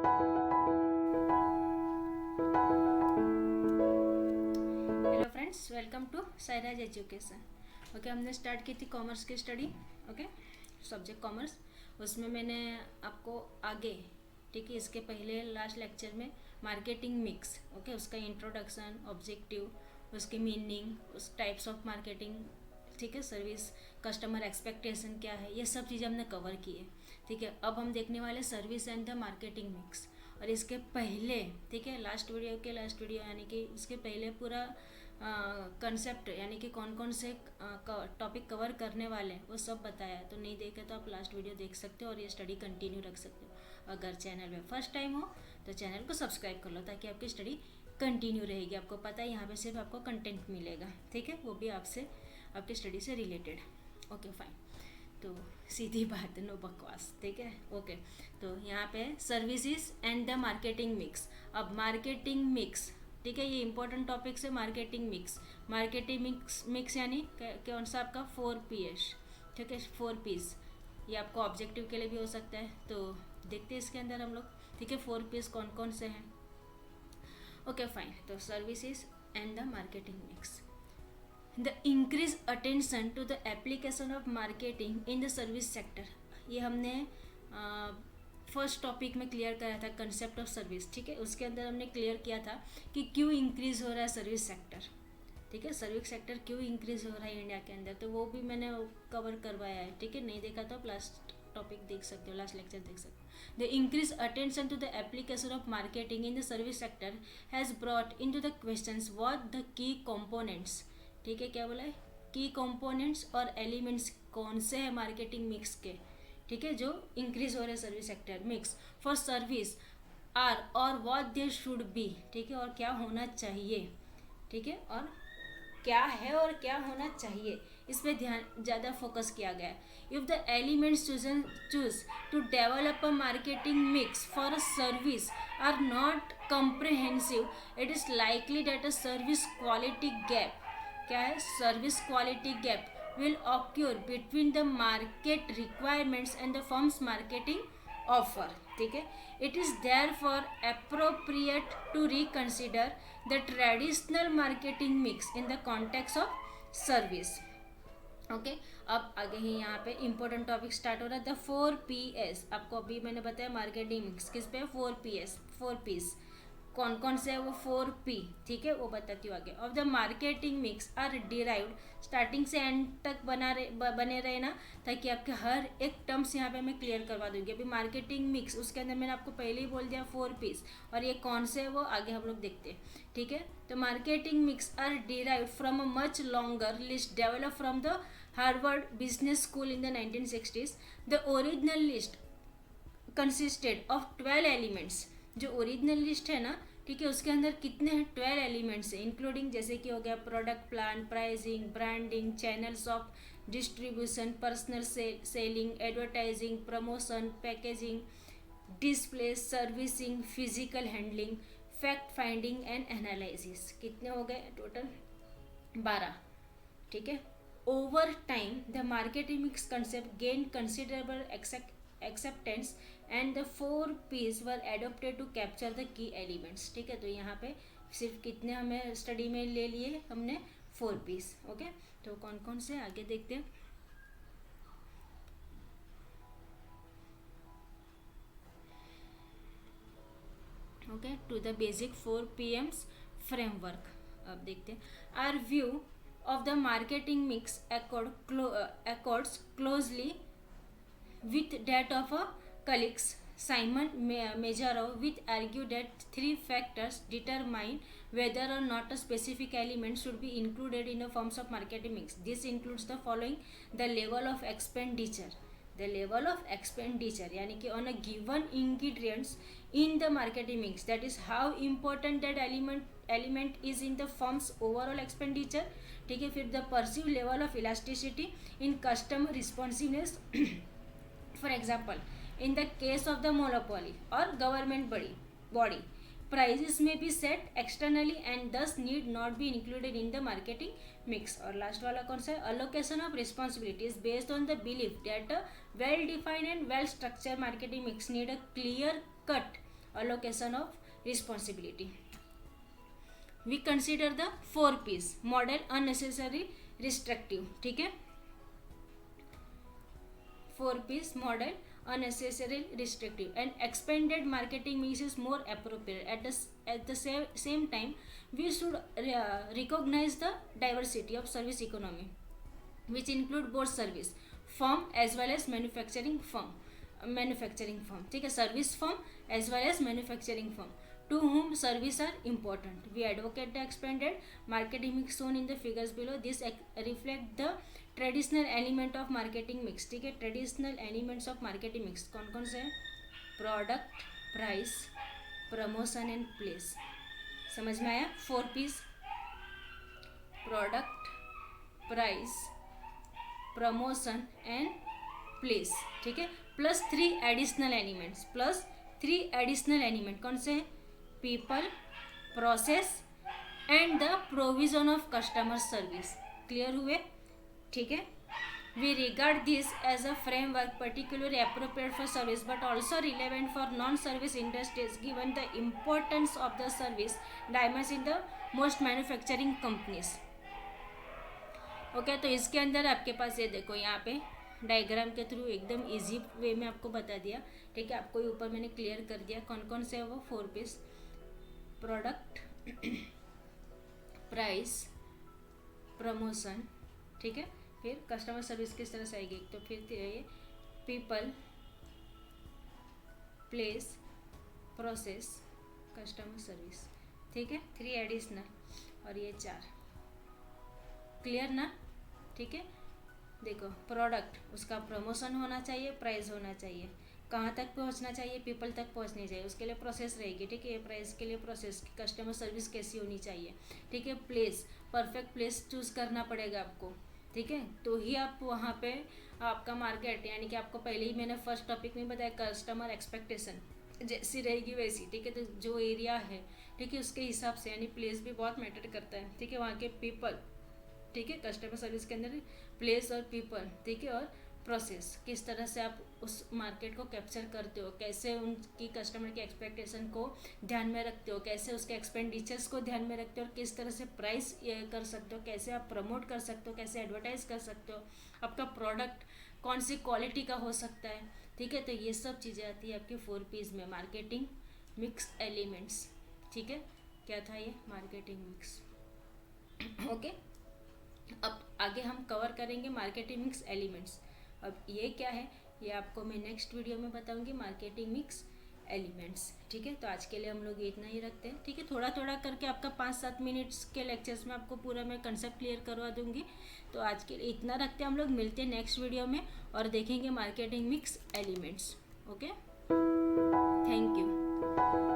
Hello friends, welcome to Sairaj education. Okay, हमने start की थी कॉमर्स की स्टडी। Okay, subject commerce. उसमें मैंने आपको आगे, ठीक है, इसके पहले लास्ट लेक्चर में मार्केटिंग मिक्स, ओके, उसका इंट्रोडक्शन, ऑब्जेक्टिव, उसकी मीनिंग, उस टाइप्स ऑफ मार्केटिंग, ठीक है, सर्विस, कस्टमर एक्सपेक्टेशन क्या है, ये सब चीज़ें हमने कवर की है। ठीक है, अब हम देखने वाले service and the marketing mix. और इसके पहले, ठीक है, लास्ट वीडियो यानी कि उसके पहले पूरा कंसेप्ट यानी कि कौन कौन से टॉपिक कवर करने वाले हैं वो सब बताया। तो नहीं देखे तो आप लास्ट वीडियो देख सकते हो और ये स्टडी कंटिन्यू रख सकते हो। अगर चैनल में फर्स्ट टाइम हो तो चैनल को सब्सक्राइब कर लो ताकि आपकी स्टडी कंटिन्यू रहेगी। आपको पता है यहाँ पे सिर्फ आपको कंटेंट मिलेगा, ठीक है, वो भी आपसे, आपकी स्टडी से रिलेटेड। ओके फाइन, तो सीधी बात, नो बकवास, ठीक है। ओके, तो यहाँ पे services and the marketing mix. अब मार्केटिंग मिक्स, ठीक है, ये इंपॉर्टेंट टॉपिक्स है। मार्केटिंग मिक्स यानी कौन सा आपका 4Ps, ठीक है, 4Ps। ये आपको ऑब्जेक्टिव के लिए भी हो सकता है। तो देखते हैं इसके अंदर हम लोग, ठीक है, 4Ps कौन कौन से हैं। ओके फाइन, तो services and the marketing mix. The increase attention to the application of marketing in the service sector. ये हमने फर्स्ट टॉपिक में क्लियर करा था, कंसेप्ट ऑफ सर्विस, ठीक है। उसके अंदर हमने क्लियर किया था कि क्यों इंक्रीज हो रहा है सर्विस सेक्टर, ठीक है, सर्विस सेक्टर क्यों इंक्रीज हो रहा है इंडिया के अंदर। तो वो भी मैंने कवर करवाया है, ठीक है। नहीं देखा तो आप लास्ट टॉपिक देख सकते हो, लास्ट लेक्चर देख सकते हो। The increase attention to the application of marketing in the service sector has brought into the questions what the key components, ठीक है, क्या बोला है, की कंपोनेंट्स और एलिमेंट्स कौन से हैं मार्केटिंग मिक्स के, ठीक है, जो इंक्रीज हो रहे service sector mix for service are और व्हाट देयर शुड बी, ठीक है, और क्या होना चाहिए, ठीक है, और क्या है और क्या होना चाहिए, इस पर ध्यान ज़्यादा फोकस किया गया है। If the elements choose to develop a marketing mix for a service are not comprehensive, it is likely that a service quality gap, क्या है, service quality gap will occur between the market requirements and the firm's marketing offer, ठीक है। It is therefore appropriate to reconsider the traditional marketing mix in the context of service. Okay, अब आगे ही यहाँ पे important topic start हो रहा है, the 4Ps। आपको अभी मैंने बताया मार्केटिंग मिक्स किस पे, 4Ps कौन कौन से है वो 4P, ठीक है, वो बताती हूँ आगे। Of the marketing mix are derived, starting से एंड तक बने रहे ना, ताकि आपके हर एक टर्म्स यहाँ पे मैं क्लियर करवा दूंगी। अभी मार्केटिंग मिक्स, उसके अंदर मैंने आपको पहले ही बोल दिया 4Ps, और ये कौन से है वो आगे हम लोग देखते हैं, ठीक है। तो marketing mix are derived from a much longer list develop from the Harvard business school in the 1960s। The original list consisted of 12 elements. जो ओरिजिनल लिस्ट है ना, ठीक है, उसके अंदर कितने हैं, 12 एलिमेंट्स हैं, इंक्लूडिंग जैसे कि हो गया product plan, pricing, branding, channels of distribution, personal selling, advertising, promotion, packaging, display, servicing, physical handling, fact finding and analysis. कितने हो गए टोटल, 12, ठीक है। Over time the marketing mix concept gain considerable acceptance and the 4Ps were adopted to capture the key elements, ठीक है। तो यहाँ पे सिर्फ कितने हमें स्टडी में ले लिए हमने, 4Ps, ओके। तो कौन कौन से आगे देखते हैं। Okay, to the basic 4Pms framework. अब देखते हैं, our view of the marketing mix accords closely with that of a colleagues. Simon Majarov with argued that three factors determine whether or not a specific element should be included in a forms of marketing mix. This includes the following: the level of expenditure, यानी कि on a given ingredients in the marketing mix, that is how important that element is in the firm's overall expenditure, ठीक है। फिर the perceived level of elasticity in customer responsiveness. For example, in the case of the monopoly or government body, prices may be set externally and thus need not be included in the marketing mix. और last वाला कौन सा है, allocation of responsibilities based on the belief that a well defined and well structured marketing mix need a clear cut allocation of responsibility. We consider the 4 P's model unnecessary restrictive. ठीक है, 4 P's model unnecessary restrictive and expanded marketing mix is more appropriate. At the same time we should recognize the diversity of service economy which include both service firm as well as manufacturing firm. ठीक है, service firm as well as manufacturing firm to whom service are important. We advocate the expanded marketing mix shown in the figures below. This reflect the traditional element of marketing mix. ठीक है, traditional elements of marketing mix कौन कौन से हैं? Product, price, promotion and place. समझ में आया? 4 P's: product, price, promotion and place. ठीक है, plus 3 additional elements. Plus 3 additional element कौन से हैं? People, process and the provision of customer service. Clear हुए? ठीक है, we regard this as a framework particularly appropriate for service but also relevant for non service industries given the importance of the service dimensions in the most manufacturing companies. Okay, तो इसके अंदर आपके पास ये देखो, यहाँ पे डायग्राम के through एकदम इजी वे में आपको बता दिया. ठीक है, आपको ऊपर मैंने क्लियर कर दिया कौन कौन से है वो 4 P's: प्रोडक्ट, प्राइस, प्रमोशन. ठीक है, फिर कस्टमर सर्विस किस तरह से आएगी, तो फिर ये people, place, process, customer service. ठीक है, 3 एडिशनल और ये 4. क्लियर ना? ठीक है, देखो प्रोडक्ट उसका प्रमोशन होना चाहिए, प्राइस होना चाहिए, कहाँ तक पहुँचना चाहिए? पीपल तक पहुँचनी चाहिए, उसके लिए प्रोसेस रहेगी. ठीक है, प्राइस के लिए प्रोसेस, कस्टमर सर्विस कैसी होनी चाहिए. ठीक है, प्लेस, परफेक्ट प्लेस चूज़ करना पड़ेगा आपको. ठीक है, तो ही आप वहाँ पे आपका मार्केट, यानी कि आपको पहले ही मैंने फर्स्ट टॉपिक में बताया, कस्टमर एक्सपेक्टेशन जैसी रहेगी वैसी. ठीक है, तो जो एरिया है, ठीक है, उसके हिसाब से, यानी प्लेस भी बहुत मैटर करता है. ठीक है, वहाँ के पीपल, ठीक है, कस्टमर सर्विस के अंदर प्लेस और पीपल. ठीक है, और प्रोसेस, किस तरह से आप उस मार्केट को कैप्चर करते हो, कैसे उनकी कस्टमर की एक्सपेक्टेशन को ध्यान में रखते हो, कैसे उसके एक्सपेंडिचर्स को ध्यान में रखते हो, और किस तरह से प्राइस कर सकते हो, कैसे आप प्रमोट कर सकते हो, कैसे एडवर्टाइज कर सकते हो, आपका प्रोडक्ट कौन सी क्वालिटी का हो सकता है. ठीक है, तो ये सब चीज़ें आती है आपके 4 P's में, मार्केटिंग मिक्स एलिमेंट्स. ठीक है, क्या था ये? Marketing mix. ओके, अब आगे हम कवर करेंगे मार्केटिंग मिक्स एलिमेंट्स. अब ये क्या है, ये आपको मैं नेक्स्ट वीडियो में बताऊंगी, मार्केटिंग मिक्स एलिमेंट्स. ठीक है, तो आज के लिए हम लोग इतना ही रखते हैं. ठीक है, थोड़ा थोड़ा करके आपका 5-7 मिनट्स के लेक्चर्स में आपको पूरा मैं कंसेप्ट क्लियर करवा दूंगी. तो आज के लिए इतना रखते हैं, हम लोग मिलते हैं नेक्स्ट वीडियो में और देखेंगे marketing mix elements. Okay, thank you.